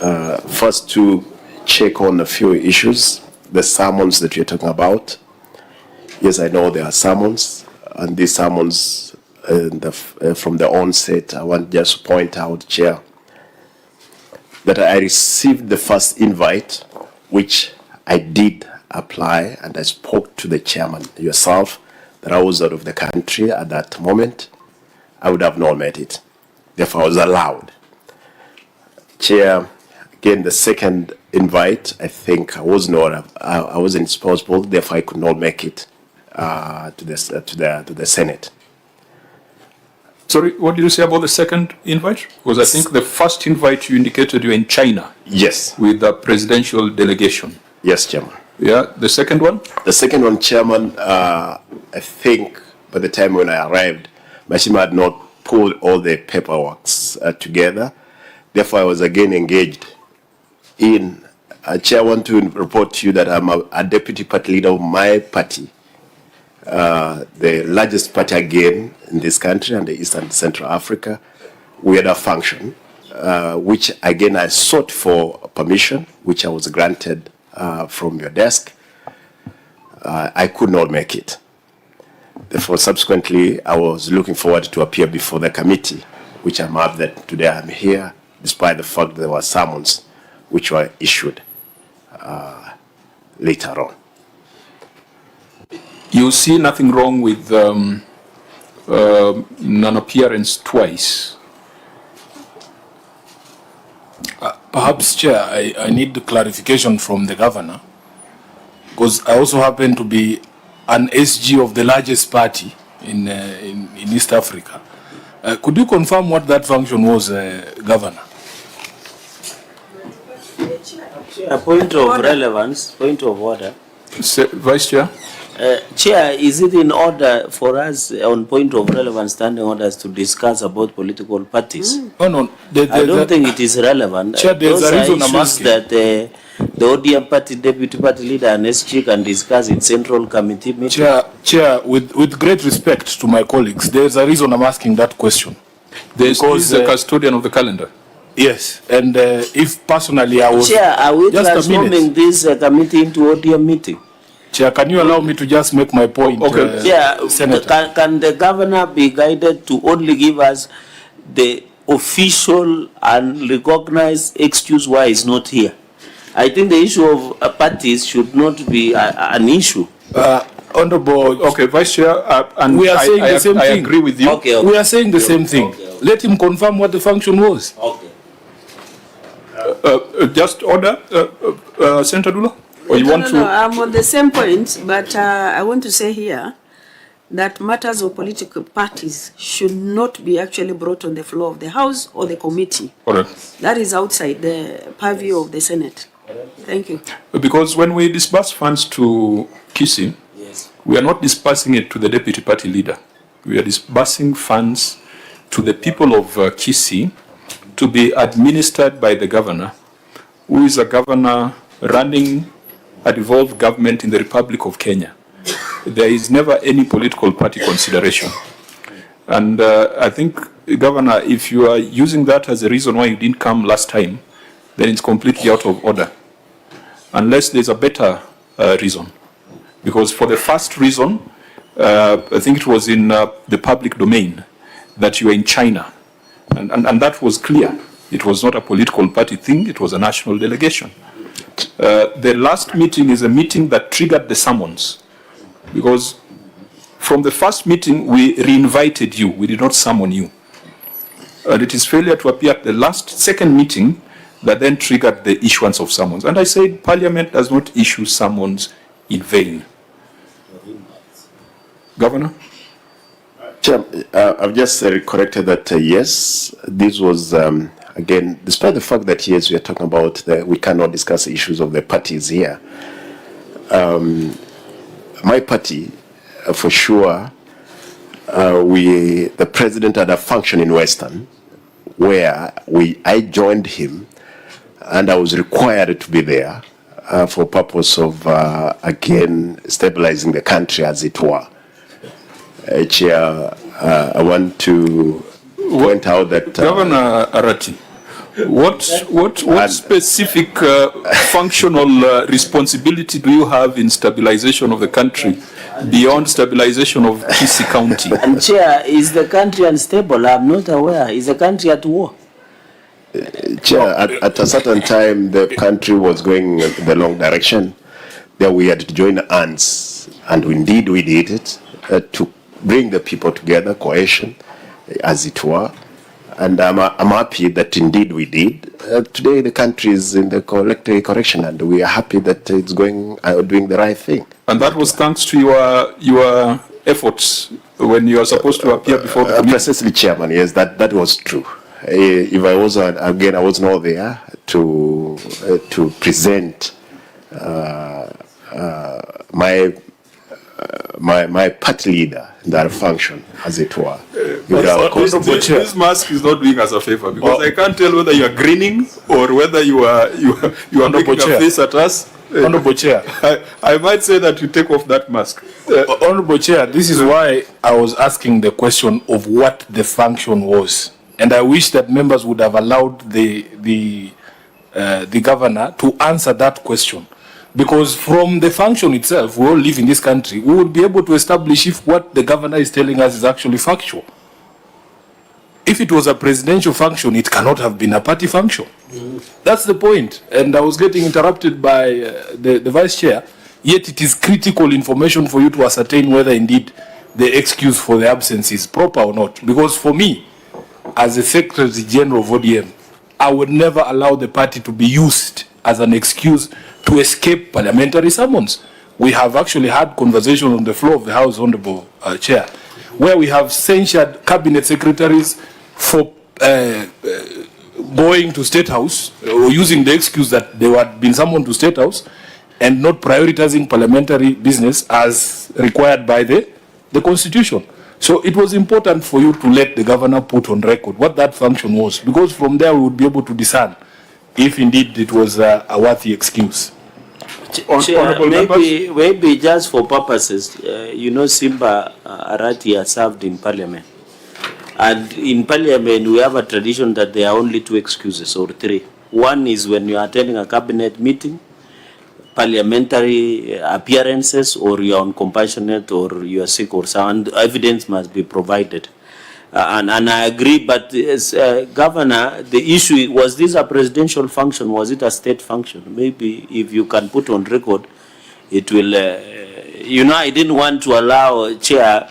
first to check on a few issues, the sermons that you're talking about. Yes, I know there are sermons, and these sermons, from the onset, I want just to point out, Chair, that I received the first invite, which I did apply, and I spoke to the chairman, yourself, that I was out of the country at that moment. I would have not met it. Therefore, I was allowed. Chair, again, the second invite, I think I wasn't responsible, therefore I could not make it to the Senate. Sorry, what did you say about the second invite? Because I think the first invite you indicated you were in China. Yes. With the presidential delegation. Yes, Chairman. Yeah, the second one? The second one, Chairman, I think by the time when I arrived, my team had not pulled all the paperwork together. Therefore, I was again engaged in. Chair, I want to report to you that I'm a deputy party leader of my party, the largest party again in this country and the Eastern Central Africa. We had a function, which again I sought for permission, which I was granted from your desk. I could not make it. Therefore, subsequently, I was looking forward to appear before the committee, which I'm happy that today I'm here, despite the fact there were summons which were issued later on. You see nothing wrong with non-appearance twice? Perhaps, Chair, I need the clarification from the governor, because I also happen to be an SG of the largest party in East Africa. Could you confirm what that function was, Governor? A point of relevance, point of order. Vice Chair? Chair, is it in order for us on point of relevance standing orders to discuss about political parties? Oh, no. I don't think it is relevant. Chair, there's a reason I'm asking. That the ODM party deputy party leader and SG can discuss in central committee meeting. Chair, with great respect to my colleagues, there's a reason I'm asking that question. Because the custodian of the calendar. Yes, and if personally I was... Chair, are we transforming this committee into ODM meeting? Chair, can you allow me to just make my point? Okay. Senator. Can the governor be guided to only give us the official and recognized excuse why he's not here? I think the issue of parties should not be an issue. Honorable, okay, Vice Chair, and we are saying the same thing. I agree with you. Okay. We are saying the same thing. Let him confirm what the function was. Okay. Just order, Senator Dula? Or you want to? No, I'm on the same point, but I want to say here that matters of political parties should not be actually brought on the floor of the House or the committee. Correct. That is outside the purview of the Senate. Thank you. Because when we disburse funds to Kisii, Yes. we are not disbursing it to the deputy party leader. We are disbursing funds to the people of Kisii to be administered by the governor, who is a governor running a devolved government in the Republic of Kenya. There is never any political party consideration. And I think, Governor, if you are using that as a reason why you didn't come last time, then it's completely out of order. Unless there's a better reason. Because for the first reason, I think it was in the public domain that you were in China. And that was clear. It was not a political party thing, it was a national delegation. The last meeting is a meeting that triggered the summons. Because from the first meeting, we re-invited you. We did not summon you. And it is failure to appear at the second meeting that then triggered the issuance of summons. And I said Parliament does not issue summons in vain. Governor? Chair, I've just corrected that, yes, this was, again, despite the fact that, yes, we are talking about we cannot discuss the issues of the parties here. My party, for sure, the president had a function in Western where I joined him and I was required to be there for purpose of, again, stabilizing the country as it were. Chair, I want to point out that... Governor Arati, What specific functional responsibility do you have in stabilization of the country beyond stabilization of Kisii County? And Chair, is the country unstable? I'm not aware. Is the country at war? Chair, at a certain time, the country was going in the wrong direction. There we had to join hands, and indeed we did it, to bring the people together, cohesion, as it were. And I'm happy that indeed we did. Today the country is in the correction, and we are happy that it's going doing the right thing. And that was thanks to your efforts when you are supposed to appear before the committee. Precisely, Chairman. Yes, that was true. If I was again, I was not there to present my party leader in that function, as it were. This mask is not doing us a favor, because I can't tell whether you are grinning or whether you are making a face at us. Honorable Chair, I might say that you take off that mask. Honorable Chair, this is why I was asking the question of what the function was, and I wish that members would have allowed the governor to answer that question. Because from the function itself, we all live in this country, we would be able to establish if what the governor is telling us is actually factual. If it was a presidential function, it cannot have been a party function. That's the point. And I was getting interrupted by the Vice Chair, yet it is critical information for you to ascertain whether indeed the excuse for the absence is proper or not. Because for me, as a Secretary General of ODM, I would never allow the party to be used as an excuse to escape parliamentary summons. We have actually had conversation on the floor of the House, Honorable Chair, where we have censured cabinet secretaries for going to State House or using the excuse that they had been summoned to State House and not prioritizing parliamentary business as required by the Constitution. So it was important for you to let the governor put on record what that function was, because from there we would be able to discern if indeed it was a worthy excuse. Chair, maybe just for purposes, you know, Simba Arati has served in Parliament. And in Parliament, we have a tradition that there are only two excuses, or three. One is when you are attending a cabinet meeting, parliamentary appearances, or you are on compassionate, or you are sick, or so, and evidence must be provided. And I agree, but as Governor, the issue, was this a presidential function? Was it a state function? Maybe if you can put on record, it will, you know, I didn't want to allow Chair,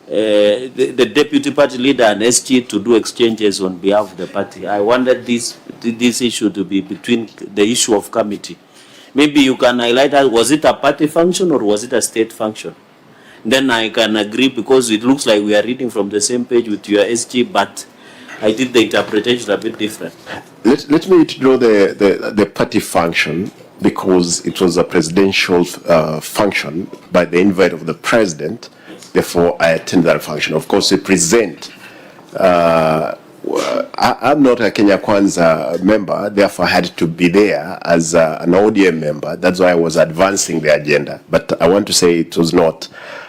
the deputy party leader and SG to do exchanges on behalf of the party. I wanted this issue to be between the issue of committee. Maybe you can highlight that, was it a party function or was it a state function? Then I can agree, because it looks like we are reading from the same page with your SG, but I think the interpretation is a bit different. Let me draw the party function, because it was a presidential function by the invite of the president. Therefore, I attend that function. Of course, we present. I'm not a Kenya Kwanza member, therefore I had to be there as an ODM member. That's why I was advancing the agenda. But I want to say it was not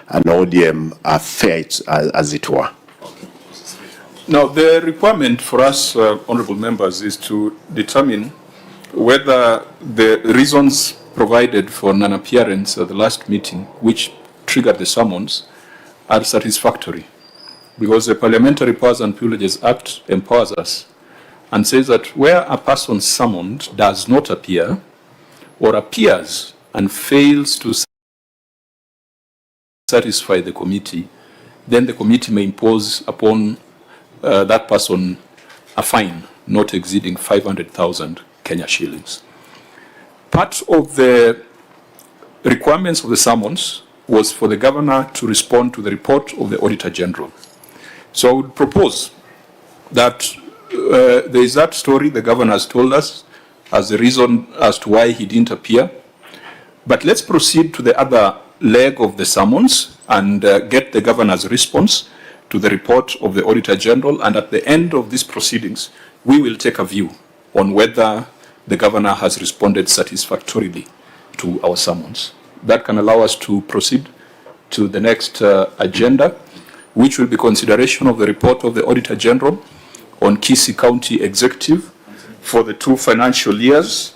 an ODM affair, as it were. Now, the requirement for us, honorable members, is to determine whether the reasons provided for non-appearance at the last meeting, which triggered the summons, are satisfactory. Because the Parliamentary Powers and Privileges Act empowers us and says that where a person summoned does not appear, or appears and fails to satisfy the committee, then the committee may impose upon that person a fine not exceeding 500,000 Kenya shillings. Part of the requirements of the summons was for the governor to respond to the report of the Auditor General. So I would propose that there is that story the governor has told us as the reason as to why he didn't appear. But let's proceed to the other leg of the summons and get the governor's response to the report of the Auditor General. And at the end of these proceedings, we will take a view on whether the governor has responded satisfactorily to our summons. That can allow us to proceed to the next agenda, which will be consideration of the report of the Auditor General on Kisii County Executive for the 2 financial years